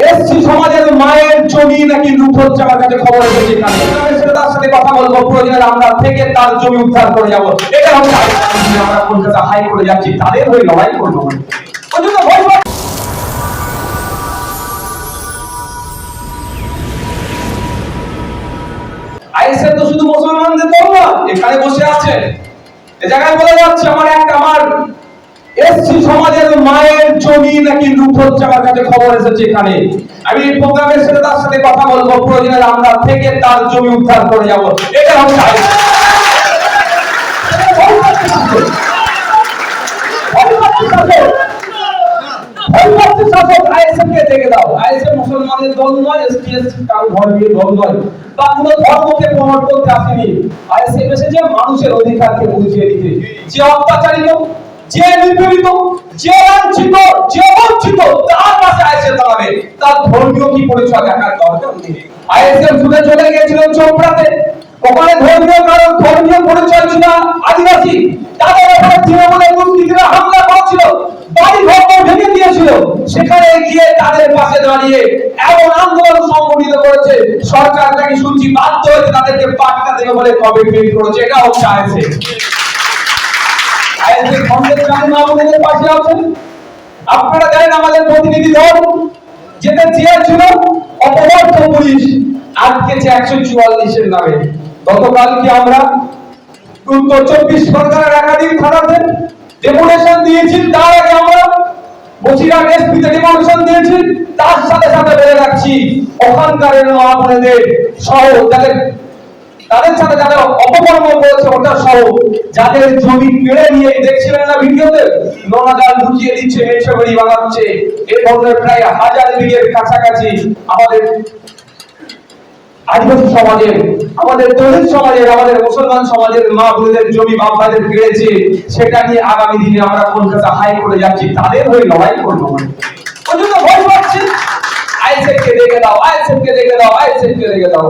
SC সমাজের মায়ের জমি নাকি লুট হচ্ছে, আমার কাছে খবর এসেছে। তার সাথে কথা বলবো, প্রয়োজনে আমরা থেকে তার জমি উদ্ধার করে যাবো। এটা হচ্ছে আমরা কলকাতা হাইকোর্টে যাচ্ছি, তাদের হয়ে লড়াই করবো। আইএসএফ তো শুধু মুসলমানদের দল না, এখানে বসে আছে এ জায়গায় বলে যাচ্ছে আমার এসসি সমাজের মায়ের জমি নাকি লুট হচ্ছে, আমার কাছে খবর এসেছে। এখানে আমি প্রোগ্রামের সাথে তার সাথে কথা বলবো, প্রয়োজনে আমরা থেকে তার জমি উদ্ধার করে যাব। এটা হচ্ছে মুসলমানের দল নয়, এসটিএসসি কারো ধর্মীয় দল নয়, বা কোনো ধর্মকে প্রমোট করতে আসেনি। আইএসএফ এসেছে মানুষের অধিকারকে বুঝিয়ে দিতে। যে অত্যাচারিত, যে নিপীড়িত, যে লাঞ্ছিত, যে বঞ্চিত, তার পাশে আইএসএফ দাঁড়াবে। তার ধর্মীয় কি পরিচয় দেখার দরকার নেই। আইএসএফ ছুটে চলে গিয়েছিল চোপড়াতে, ওখানে ধর্মীয় কারণ ধর্মীয় পরিচয় ছিল আদিবাসী, তাদের উপরে তৃণমূলের দুষ্কৃতীরা হামলা করেছিল, বাড়ি ঘর ভেঙে দিয়েছিল। সেখানে গিয়ে তাদের পাশে দাঁড়িয়ে এমন আন্দোলন সংগঠিত করেছে, সরকার নাকি শুনছি বাধ্য হয়েছে তাদেরকে পাট্টা দেবে বলে কমিটমেন্ট করেছে। এটা হচ্ছে আইএসএফ। আইএসএফ কংগ্রেস জানেন আমাদের পাশে আছেন। আপনারা জানেন আমাদের প্রতিনিধি দল যেতে চেয়েছিল, অপরাধ পুলিশ আটকেছে 144 এর নামে। গতকাল কি আমরা উত্তর 24 পরগনার একাধিক থানাতে ডেপুটেশন দিয়েছি, তার আগে আমরা বসিরহাট এসপিতে ডেপুটেশন দিয়েছি। তার সাথে সাথে বলে রাখছি, ওখানকার আপনাদের সহ তাদের সাথে যারা অপকর্ম করেছে ওটা সহ, যাদের জমি কেড়ে নিয়ে দেখছিলেন না ভিডিওতে, নোনাজাল ঢুকিয়ে দিচ্ছে, মেছে বাড়ি বানাচ্ছে, এই ধরনের প্রায় 1000 বিঘের কাছাকাছি আমাদের আদিবাসী সমাজের, আমাদের দলিত সমাজের, আমাদের মুসলমান সমাজের মা বোনদের জমি বাবাদের কেড়েছে। সেটা নিয়ে আগামী দিনে আমরা কলকাতা হাইকোর্টে যাচ্ছি, তাদের হয়ে লড়াই করবো। ওই জন্য ভয় পাচ্ছি, আইএসএফ কে দেখে দাও, আইএসএফ কে দেখে দাও, আইএসএফ কে দেখে দাও।